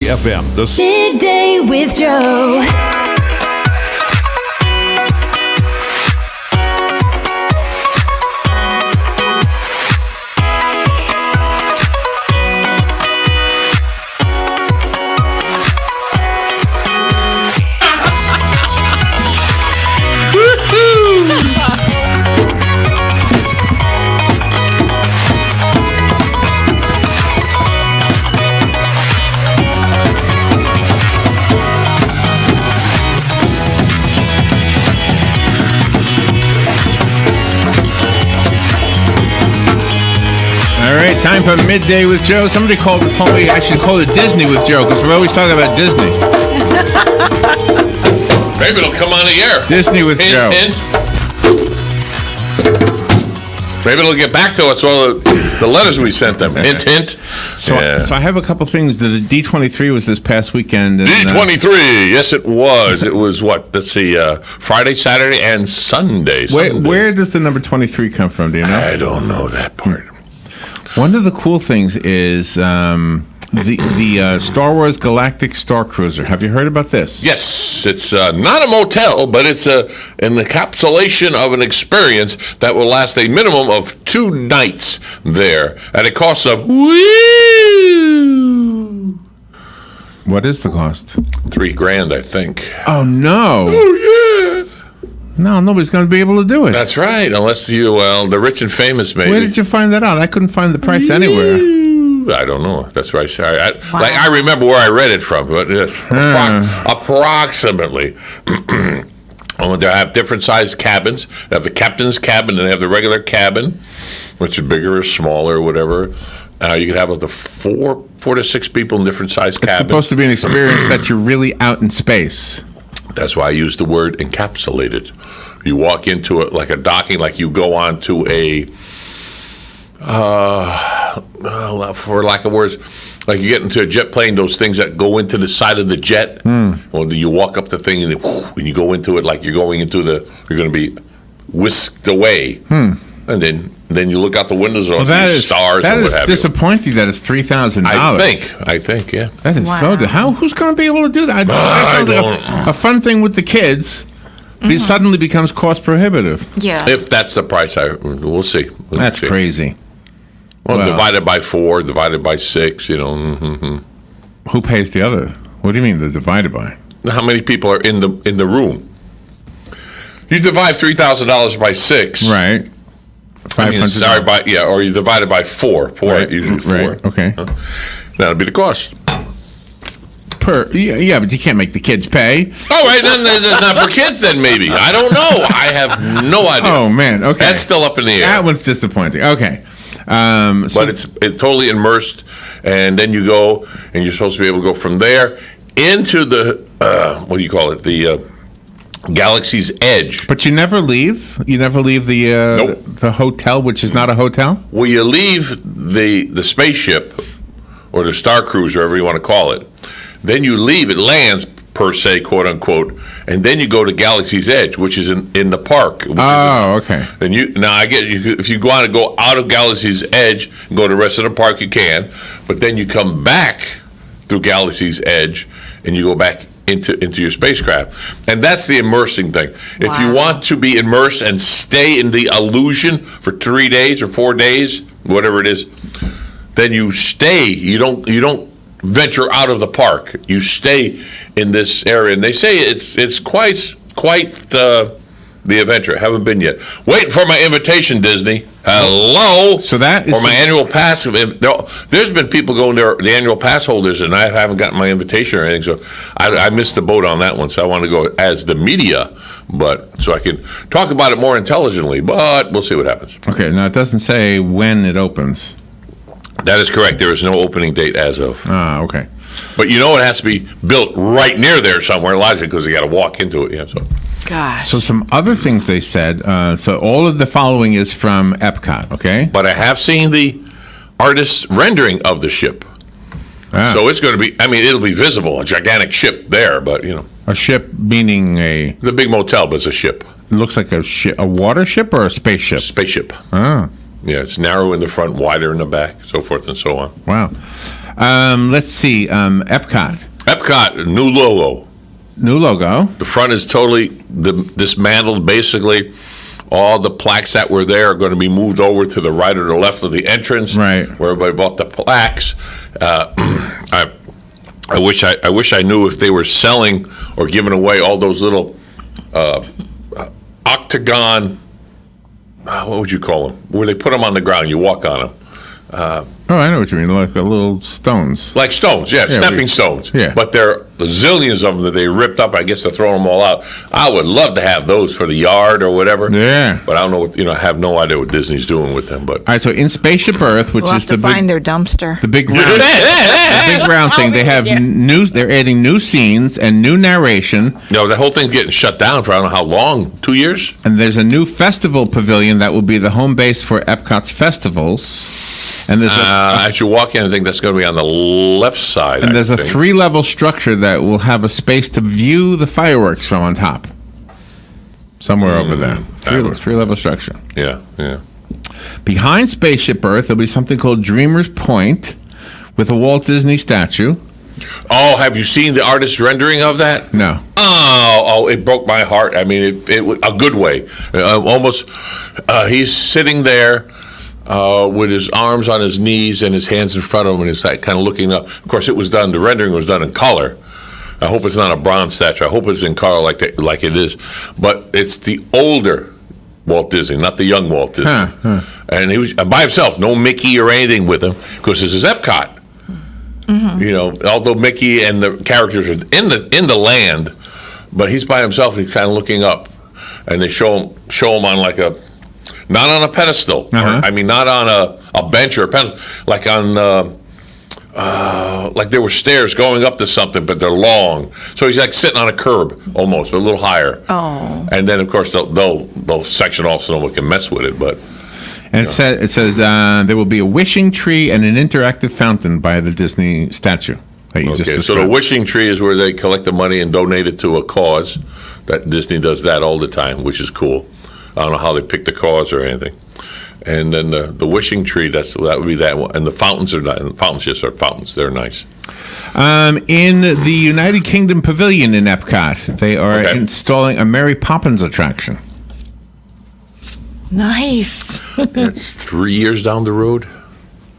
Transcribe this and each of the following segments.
FM. Midday with Joe. Time for Midday with Joe. Somebody told me I should call it Disney with Joe because we're always talking about Disney. Maybe it'll come on the air. Disney with Joe. Hint. Maybe it'll get back to us all the letters we sent them. Hint, hint. So I have a couple things. The D23 was this past weekend. And, D23, yes, it was. It was what? Let's see, Friday, Saturday, and Sunday. Where does the number 23 come from? Do you know? I don't know that part. One of the cool things is the Star Wars Galactic Star Cruiser. Have you heard about this? Yes, it's not a motel, but it's an encapsulation of an experience that will last a minimum of 2 nights there at a cost of What is the cost? $3,000, I think. Oh no! Oh yeah. No, nobody's going to be able to do it. That's right, unless the rich and famous maybe. Where did you find that out? I couldn't find the price anywhere. I don't know. That's right. Sorry. I remember where I read it from, but yes, approximately. They have different sized cabins. They have the captain's cabin, and they have the regular cabin, which is bigger or smaller or whatever. You could have up to four to six people in different sized cabins. It's supposed to be an experience that you're really out in space. That's why I use the word encapsulated. You walk into it like a docking, like you go on to a, for lack of words, like you get into a jet plane, those things that go into the side of the jet. Well, you walk up the thing and you go into it like you're going into you're going to be whisked away. And then you look out the windows on these stars and what have you. That is disappointing that it's $3,000. I think, yeah. That is so. Who's going to be able to do that? That sounds like a fun thing with the kids. It suddenly becomes cost prohibitive. Yeah. If that's the price, we'll see. That's crazy. Well, divided by 4, divided by 6, Who pays the other? What do you mean the divided by? How many people are in the room? You divide $3,000 by 6. Right. or you divide it by 4. Usually 4. Right. Okay. That'll be the cost. Yeah, but you can't make the kids pay. Oh, right, then it's not for kids then maybe. I don't know. I have no idea. Oh, man, okay. That's still up in the air. That one's disappointing. Okay. But it's totally immersed, and then you go, and you're supposed to be able to go from there into the, what do you call it, the Galaxy's Edge. But you never leave? You never leave the hotel, which is not a hotel? Well, you leave the spaceship, or the Star Cruiser, whatever you want to call it. Then you leave, it lands, per se, quote unquote, and then you go to Galaxy's Edge, which is in the park. Okay. And if you want to go out of Galaxy's Edge and go to the rest of the park, you can, but then you come back through Galaxy's Edge and you go back into your spacecraft. And that's the immersing thing. Wow. If you want to be immersed and stay in the illusion for 3 days or 4 days, whatever it is, then you stay. You don't venture out of the park. You stay in this area, and they say it's quite the adventure. I haven't been yet. Waiting for my invitation, Disney. Hello. So that is for my annual pass. There's been people going there, the annual pass holders, and I haven't gotten my invitation or anything. So I missed the boat on that one. So I want to go as the media, but so I can talk about it more intelligently. But we'll see what happens. Okay. Now it doesn't say when it opens. That is correct. There is no opening date as of. Okay. But it has to be built right near there somewhere, Elijah, because you got to walk into it. Yeah. So. Gosh. So some other things they said. So all of the following is from Epcot. Okay. But I have seen the artist's rendering of the ship. So it's going to be. I mean, it'll be visible. A gigantic ship there, but A ship meaning the big motel, but it's a ship. It looks like a water ship or a spaceship. Spaceship. Ah. Yeah, it's narrow in the front, wider in the back, so forth and so on. Wow. Let's see. Epcot. Epcot, new logo. New logo. The front is totally dismantled. Basically, all the plaques that were there are going to be moved over to the right or the left of the entrance, Right. where everybody bought the plaques. I wish I knew if they were selling or giving away all those little octagon. What would you call them? Where they put them on the ground, you walk on them. Oh, I know what you mean. Like little stones. Like stones, stepping stones. Yeah. But there are zillions of them that they ripped up. I guess they're throwing them all out. I would love to have those for the yard or whatever. Yeah. But I don't know what, I have no idea what Disney's doing with them. But All right. So in Spaceship Earth, which We'll is have to find their dumpster. the big round, the big round thing, they have new. They're adding new scenes and new narration. the whole thing's getting shut down for I don't know how long, 2 years? And there's a new festival pavilion that will be the home base for Epcot's festivals. And there's As you walk in, I think that's going to be on the left side. and there's I a think. 3-level structure that will have a space to view the fireworks from on top. Somewhere over there. Three-level structure. Yeah. Behind Spaceship Earth, there'll be something called Dreamer's Point with a Walt Disney statue. Oh, have you seen the artist rendering of that? No. Oh, it broke my heart. I mean, it a good way. Almost, he's sitting there with his arms on his knees and his hands in front of him, and he's like kind of looking up. Of course, the rendering was done in color. I hope it's not a bronze statue. I hope it's in color like it is. But it's the older Walt Disney, not the young Walt Disney. And he was by himself, no Mickey or anything with him, because this is Epcot. Mm-hmm. Although Mickey and the characters are in the land, but he's by himself and he's kind of looking up, and they show him on like not on a pedestal. I mean, not on a bench or a pedestal, like on like there were stairs going up to something, but they're long. So he's like sitting on a curb almost, but a little higher. Oh. And then of course they'll section off so no one can mess with it, but. And it says there will be a wishing tree and an interactive fountain by the Disney statue that you just Okay, so described. the wishing tree is where they collect the money and donate it to a cause. That Disney does that all the time, which is cool. I don't know how they pick the cause or anything. And then the wishing tree, that would be that one. And the fountains are not. Fountains just are fountains. They're nice. In the United Kingdom Pavilion in Epcot, they are installing a Mary Poppins attraction. Nice. That's 3 years down the road.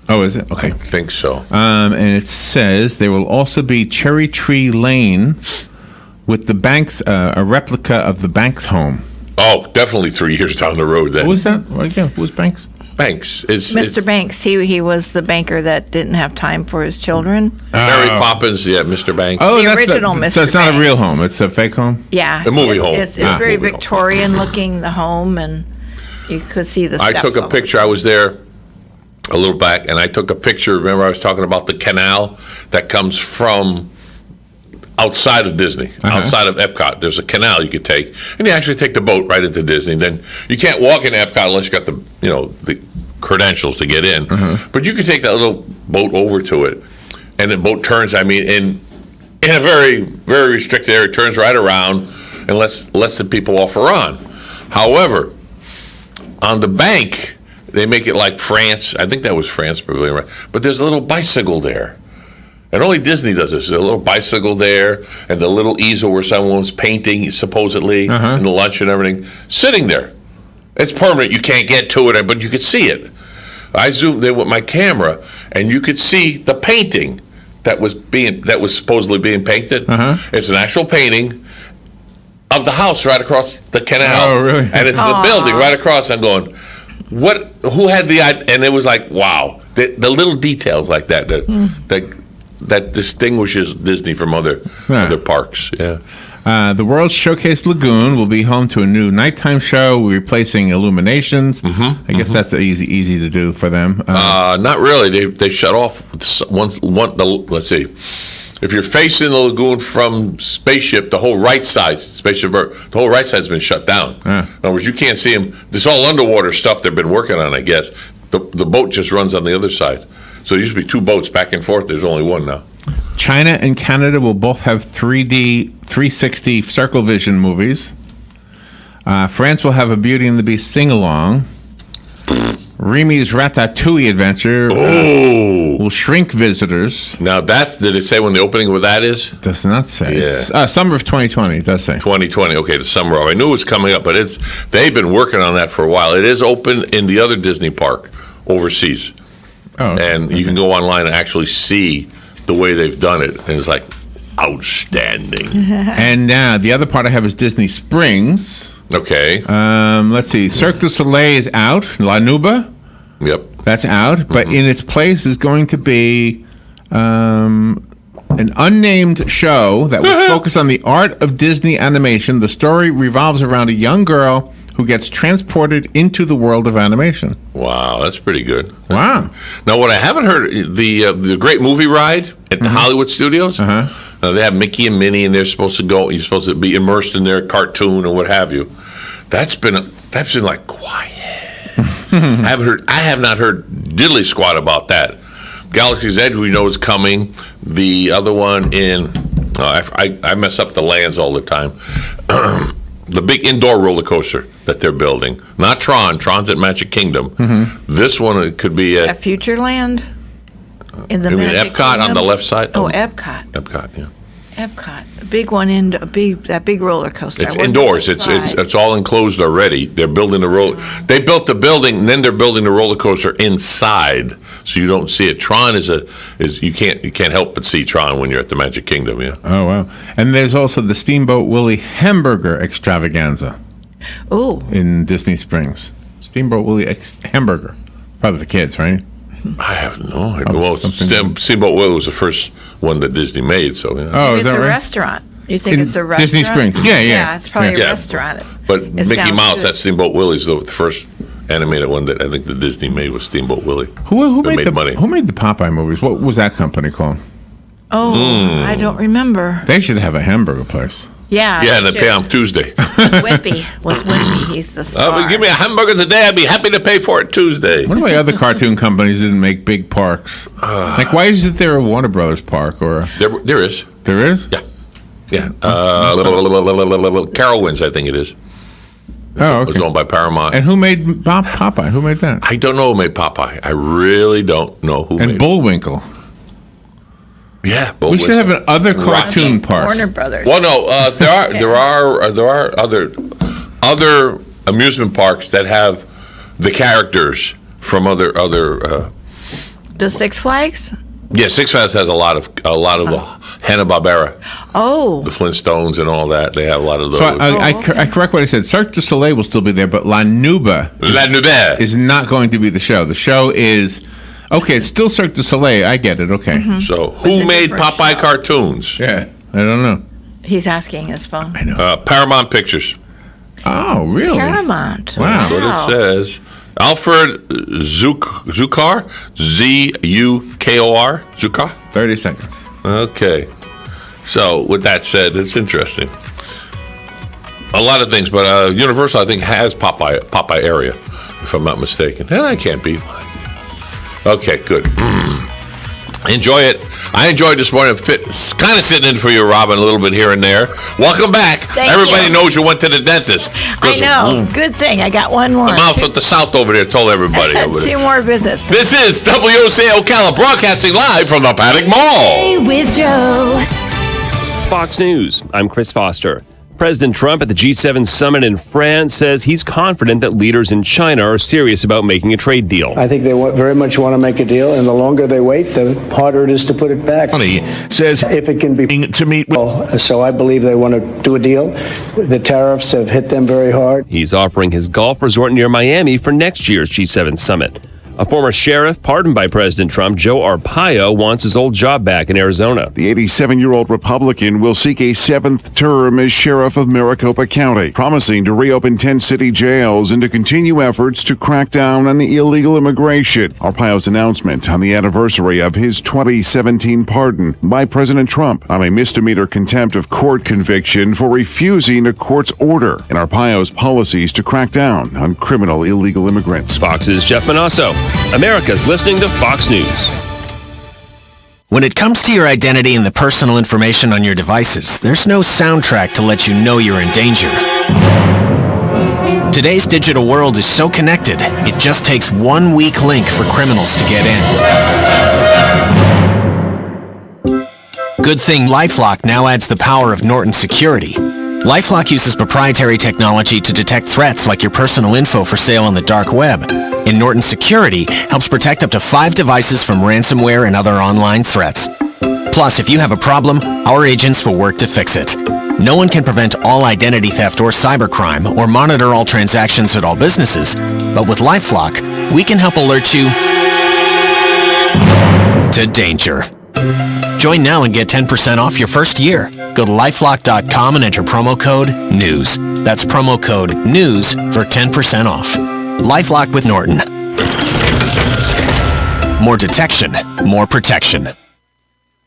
Oh, is it? I Okay. think so. And it says there will also be Cherry Tree Lane with the Banks, a replica of the Banks home. Oh, definitely 3 years down the road then. Who was that? Well, again, who was Banks? Banks. Mr. Banks, he was the banker that didn't have time for his children. Mary Poppins, Mr. Banks. Oh, The that's original So Mr. it's not a real Banks. home. It's a fake home? Yeah. The movie home. It's Ah. very Movie home. Victorian looking, the home, and you could see the I steps took a all picture. I was there a little back, and I took a picture. Remember, I was talking about the canal that comes from outside of Disney, outside of Epcot. There's a canal you could take, and you actually take the boat right into Disney. Then you can't walk in Epcot unless you got the credentials to get in. But you could take that little boat over to it, and the boat turns. I mean, in a very, very restricted area, turns right around and lets the people off or on. However, on the bank, they make it like France. I think that was France Pavilion, right? But there's a little bicycle there. And only Disney does this. There's a little bicycle there, and the little easel where someone was painting, supposedly, and the lunch and everything, sitting there. It's permanent. You can't get to it, but you could see it. I zoomed in with my camera, and you could see the painting that was supposedly being painted. It's an actual painting of the house right across the canal. Oh, really? And it's the building right across. I'm going, what? Who had the idea? And it was like, wow, the little details like that that distinguishes Disney from other parks. Yeah. The World Showcase Lagoon will be home to a new nighttime show, replacing Illuminations. I guess that's easy to do for them. Not really. They shut off let's see. If you're facing the lagoon from Spaceship, the whole right side, the whole right side's been shut down. In other words, you can't see them. This all underwater stuff they've been working on, I guess. The boat just runs on the other side. So there used to be two boats back and forth. There's only one now. China and Canada will both have 3D 360 Circle Vision movies. France will have a Beauty and the Beast sing-along. Remy's Ratatouille adventure will shrink visitors. Now, did it say when the opening of that is? Does not say. Yeah. It's, summer of 2020, it does say. 2020. Okay, the summer of. I knew it was coming up, but they've been working on that for a while. It is open in the other Disney park overseas. Oh, and you can go online and actually see the way they've done it. And it's like outstanding. And now the other part I have is Disney Springs. Okay. Let's see. Cirque du Soleil is out. La Nuba. Yep. That's out. But in its place is going to be an unnamed show that will focus on the art of Disney animation. The story revolves around a young girl who gets transported into the world of animation. Wow, that's pretty good. Wow. Now, what I haven't heard, the Great Movie Ride at the Hollywood Studios, they have Mickey and Minnie, and they're supposed to go. You're supposed to be immersed in their cartoon or what have you. That's been like quiet. I have not heard diddly squat about that. Galaxy's Edge, we know is coming. The other one I mess up the lands all the time. The big indoor roller coaster that they're building, not Tron. Tron's at Magic Kingdom. This one it could be at Futureland. In the Epcot Kingdom? on the left side. Oh, Epcot. Epcot, yeah. Epcot, a big one that big roller coaster. It's indoors. It's all enclosed already. They're building the roller. They built the building, and then they're building the roller coaster inside, so you don't see it. Tron is you can't help but see Tron when you're at the Magic Kingdom. Yeah. Oh wow! And there's also the Steamboat Willie hamburger extravaganza. Oh. In Disney Springs, Steamboat Willie hamburger, probably for kids, right? I have no idea. Well, Steamboat Willie was the first one that Disney made, so. Yeah. Oh, it's is that a right? restaurant. You think it's a restaurant? Disney Springs. Yeah. Yeah, it's probably a restaurant. But Mickey sounds Mouse, good. that Steamboat Willie's the first animated one that I think that Disney made was Steamboat Willie. Who That made money. Who made the Popeye movies? What was that company called? Oh, I don't remember. They should have a hamburger place. Yeah. Yeah, and they should. pay on Tuesday. Wimpy was Wimpy. He's the star. Give me a hamburger today. I'd be happy to pay for it Tuesday. What about other cartoon companies didn't make big parks? Like, why isn't there a Warner Brothers park or? There is. There is? Yeah. Yeah. Carowinds, I think it is. Oh, It was okay. owned by Paramount. And who made Popeye? Who made that? I don't know who made Popeye. I really don't know who And made Bullwinkle. Yeah, We should have an other cartoon park. Warner Brothers. Well, no, there are other amusement parks that have the characters from other. The Six Flags? Yeah, Six Flags has a lot of the Hanna-Barbera, Oh. the Flintstones, and all that. They have a lot of those. So I correct what I said. Cirque du Soleil will still be there, but La Nuba La Nouvelle. is not going to be the show. The show is okay. It's still Cirque du Soleil. I get it. Okay. So, It's who a made different Popeye show. cartoons? Yeah. I don't know. He's asking his phone. I know. Paramount Pictures. Oh, really? Paramount. Wow. That's what it says. Alfred Zukar, Zukor, Zukar. 30 seconds. Okay. So, with that said, it's interesting. A lot of things, but Universal, I think, has Popeye area, if I'm not mistaken. And I can't be. Okay, good. Enjoy it. I enjoyed this morning. Kind of sitting in for you, Robin, a little bit here and there. Welcome back. Thank Everybody you. knows you went to the dentist. I know. Good thing. I got one more. The mouth at the south over there told everybody. Over there. Two more visits. This is WOC Ocala broadcasting live from the Paddock Mall. Midday with Joe. Fox News. I'm Chris Foster. President Trump at the G7 summit in France says he's confident that leaders in China are serious about making a trade deal. I think they very much want to make a deal, and the longer they wait, the harder it is to put it back. Says If it can be to meet with so I believe they want to do a deal. The tariffs have hit them very hard. He's offering his golf resort near Miami for next year's G7 summit. A former sheriff pardoned by President Trump, Joe Arpaio, wants his old job back in Arizona. the 87-year-old Republican will seek a 7th term as sheriff of Maricopa County, promising to reopen 10 city jails and to continue efforts to crack down on illegal immigration. Arpaio's announcement on the anniversary of his 2017 pardon by President Trump on a misdemeanor contempt of court conviction for refusing a court's order and Arpaio's policies to crack down on criminal illegal immigrants. Fox's Jeff Manasso. America's listening to Fox News. When it comes to your identity and the personal information on your devices, there's no soundtrack to let you know you're in danger. Today's digital world is so connected, it just takes one weak link for criminals to get in. Good thing LifeLock now adds the power of Norton Security. LifeLock uses proprietary technology to detect threats like your personal info for sale on the dark web. And Norton Security helps protect up to 5 devices from ransomware and other online threats. Plus, if you have a problem, our agents will work to fix it. No one can prevent all identity theft or cybercrime or monitor all transactions at all businesses. But with LifeLock, we can help alert you to danger. Join now and get 10% off your first year. Go to lifelock.com and enter promo code NEWS. That's promo code NEWS for 10% off. LifeLock with Norton. More detection, more protection.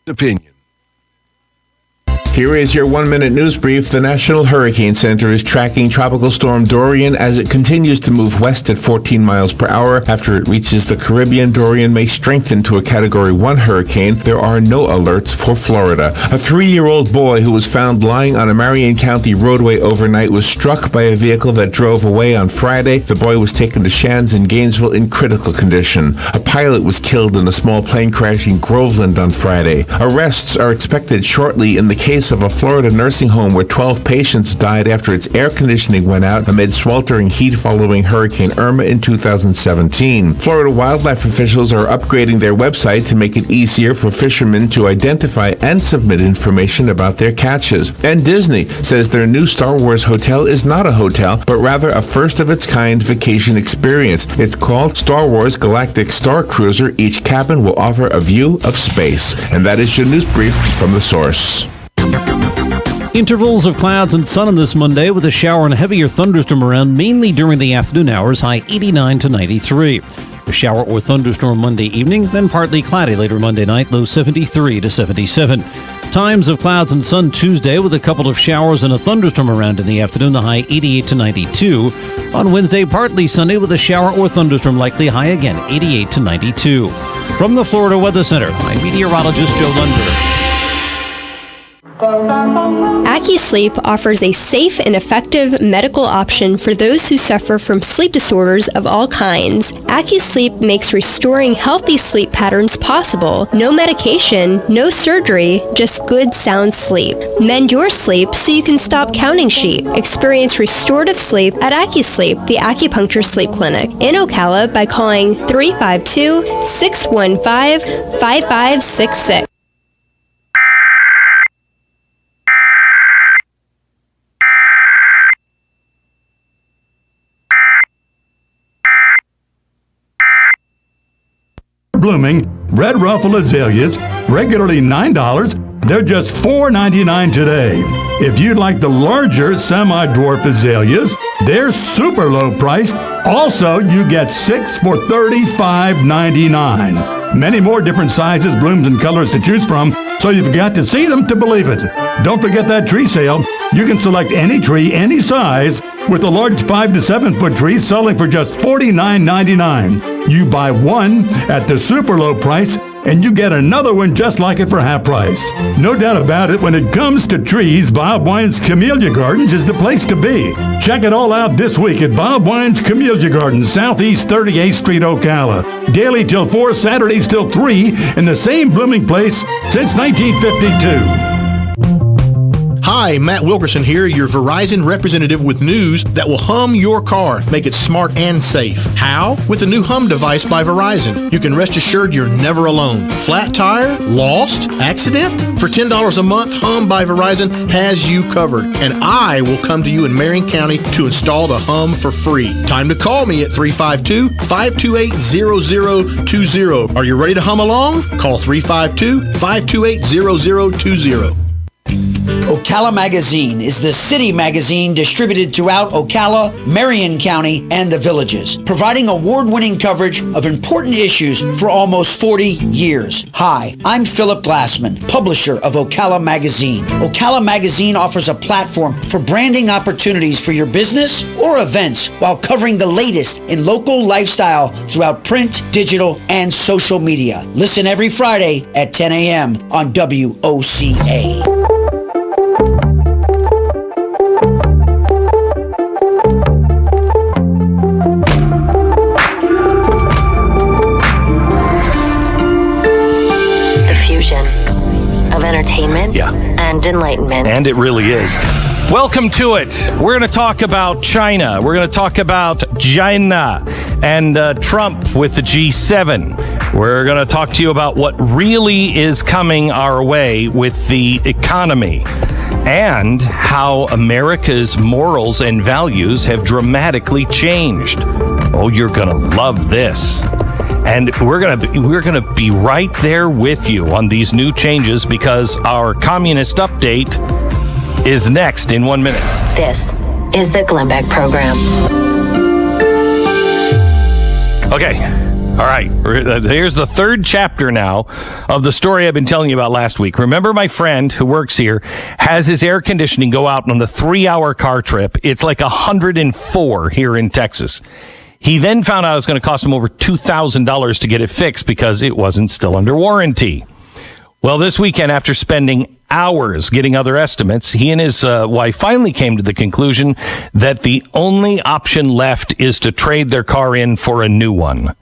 Opinion. Here is your 1-minute news brief. The National Hurricane Center is tracking Tropical Storm Dorian as it continues to move west at 14 miles per hour. After it reaches the Caribbean, Dorian may strengthen to a Category 1 hurricane. There are no alerts for Florida. A 3-year-old boy who was found lying on a Marion County roadway overnight was struck by a vehicle that drove away on Friday. The boy was taken to Shands in Gainesville in critical condition. A pilot was killed in a small plane crash in Groveland on Friday. Arrests are expected shortly in the case of a Florida nursing home where 12 patients died after its air conditioning went out amid sweltering heat following Hurricane Irma in 2017. Florida wildlife officials are upgrading their website to make it easier for fishermen to identify and submit information about their catches. And Disney says their new Star Wars hotel is not a hotel, but rather a first-of-its-kind vacation experience. It's called Star Wars Galactic Star Cruiser. Each cabin will offer a view of space. And that is your news brief from The Source. Intervals of clouds and sun on this Monday with a shower and a heavier thunderstorm around mainly during the afternoon hours, high 89 to 93. A shower or thunderstorm Monday evening, then partly cloudy later Monday night, low 73 to 77. Times of clouds and sun Tuesday with a couple of showers and a thunderstorm around in the afternoon, the high 88 to 92. On Wednesday, partly sunny with a shower or thunderstorm likely, high again 88 to 92. From the Florida Weather Center, I'm meteorologist Joe Lundberg. AccuSleep offers a safe and effective medical option for those who suffer from sleep disorders of all kinds. AccuSleep makes restoring healthy sleep patterns possible. No medication, no surgery, just good sound sleep. Mend your sleep so you can stop counting sheep. Experience restorative sleep at AccuSleep, the acupuncture sleep clinic in Ocala by calling 352-615-5566. Blooming red ruffle azaleas, regularly $9. They're just $4.99 today. If you'd like the larger semi-dwarf azaleas, they're super low priced. Also, you get 6 for $35.99. Many more different sizes, blooms, and colors to choose from, so you've got to see them to believe it. Don't forget that tree sale. You can select any tree, any size, with the large 5 to 7 foot trees selling for just $49.99. You buy one at the super low price, and you get another one just like it for half price. No doubt about it, when it comes to trees, Bob Wine's Camellia Gardens is the place to be. Check it all out this week at Bob Wine's Camellia Gardens, Southeast 38th Street, Ocala. Daily till 4, Saturdays till 3, in the same blooming place since 1952. Hi, Matt Wilkerson here, your Verizon representative with news that will hum your car, make it smart and safe. How? With the new Hum device by Verizon. You can rest assured you're never alone. Flat tire? Lost? Accident? For $10 a month, Hum by Verizon has you covered. And I will come to you in Marion County to install the Hum for free. Time to call me at 352-528-0020. Are you ready to hum along? Call 352-528-0020. Ocala Magazine is the city magazine distributed throughout Ocala, Marion County, and the villages, providing award-winning coverage of important issues for almost 40 years. Hi, I'm Philip Glassman, publisher of Ocala Magazine. Ocala Magazine offers a platform for branding opportunities for your business or events while covering the latest in local lifestyle throughout print, digital, and social media. Listen every Friday at 10 a.m. on WOCA. entertainment and enlightenment. And it really is. Welcome to it. We're going to talk about China. We're going to talk about China and Trump with the G7. We're going to talk to you about what really is coming our way with the economy and how America's morals and values have dramatically changed. Oh, you're going to love this. And we're going to be right there with you on these new changes because our communist update is next in 1 minute. This is the Glenn Beck Program. Okay. All right. Here's the third chapter now of the story I've been telling you about last week. Remember my friend who works here has his air conditioning go out on the 3-hour car trip. It's like 104 here in Texas. He then found out it was going to cost him over $2,000 to get it fixed because it wasn't still under warranty. Well, this weekend, after spending hours getting other estimates, he and his wife finally came to the conclusion that the only option left is to trade their car in for a new one.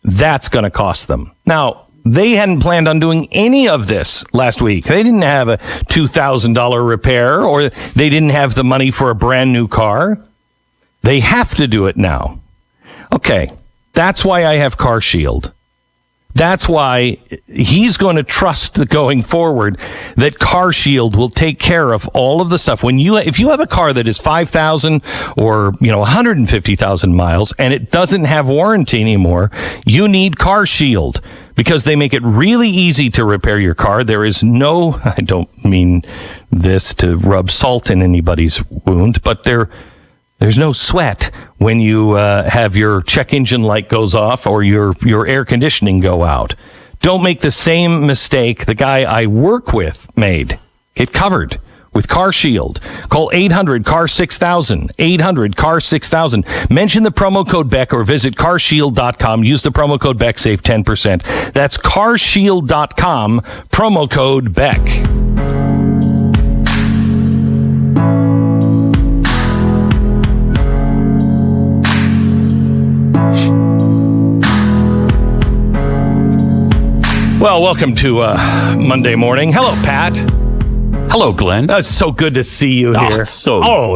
That's going to cost them. Now, they hadn't planned on doing any of this last week. They didn't have a $2,000 repair or they didn't have the money for a brand new car. They have to do it now. Okay, that's why I have Car Shield. That's why he's going to trust going forward that Car Shield will take care of all of the stuff. If you have a car that is 5,000 or 150,000 miles and it doesn't have warranty anymore, you need Car Shield because they make it really easy to repair your car. There is no, I don't mean this to rub salt in anybody's wound, but there's no sweat when you have your check engine light goes off or your air conditioning go out. Don't make the same mistake the guy I work with made. Get covered with Car Shield. Call 800-CAR-6000, 800-CAR-6000. Mention the promo code Beck or visit carshield.com. Use the promo code Beck, save 10%. That's carshield.com, promo code Beck. Well, welcome to Monday morning. Hello, Pat. Hello, Glenn. It's so good to see you here.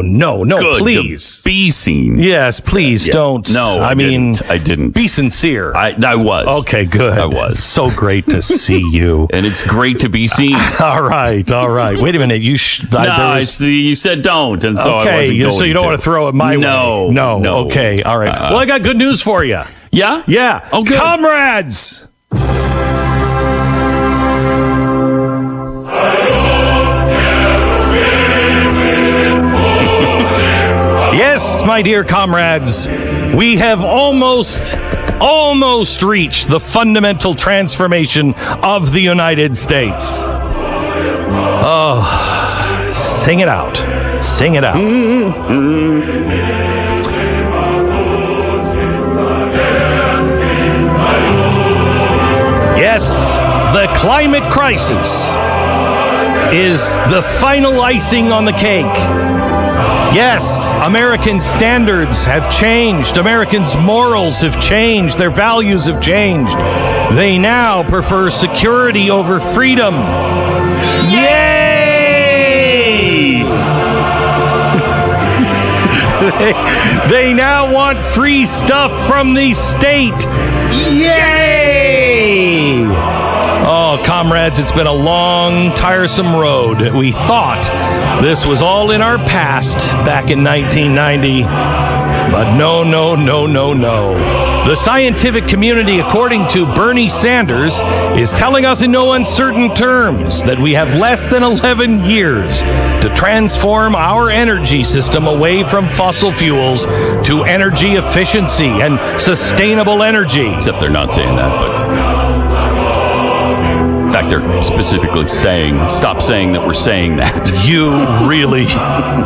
No, good please. To be seen. Yes, please don't. No, I didn't. Be sincere. I was. Okay, good. I was. So great to see you. And it's great to be seen. All right. Wait a minute. You I see. You said don't, and so I wasn't going so you don't want to throw it my way. No. Okay. All right. Well, I got good news for you. Yeah? Yeah. Oh, good. Comrades! Yes, my dear comrades, we have almost reached the fundamental transformation of the United States. Oh, sing it out. Sing it out. Yes, the climate crisis is the final icing on the cake. Yes, American standards have changed. Americans' morals have changed. Their values have changed. They now prefer security over freedom. Yay! They now want free stuff from the state. Yay! Oh, comrades, it's been a long, tiresome road. We thought this was all in our past back in 1990. But no. The scientific community, according to Bernie Sanders, is telling us in no uncertain terms that we have less than 11 years to transform our energy system away from fossil fuels to energy efficiency and sustainable energy. Except they're not saying that, but... In fact, they're specifically saying, stop saying that we're saying that. You really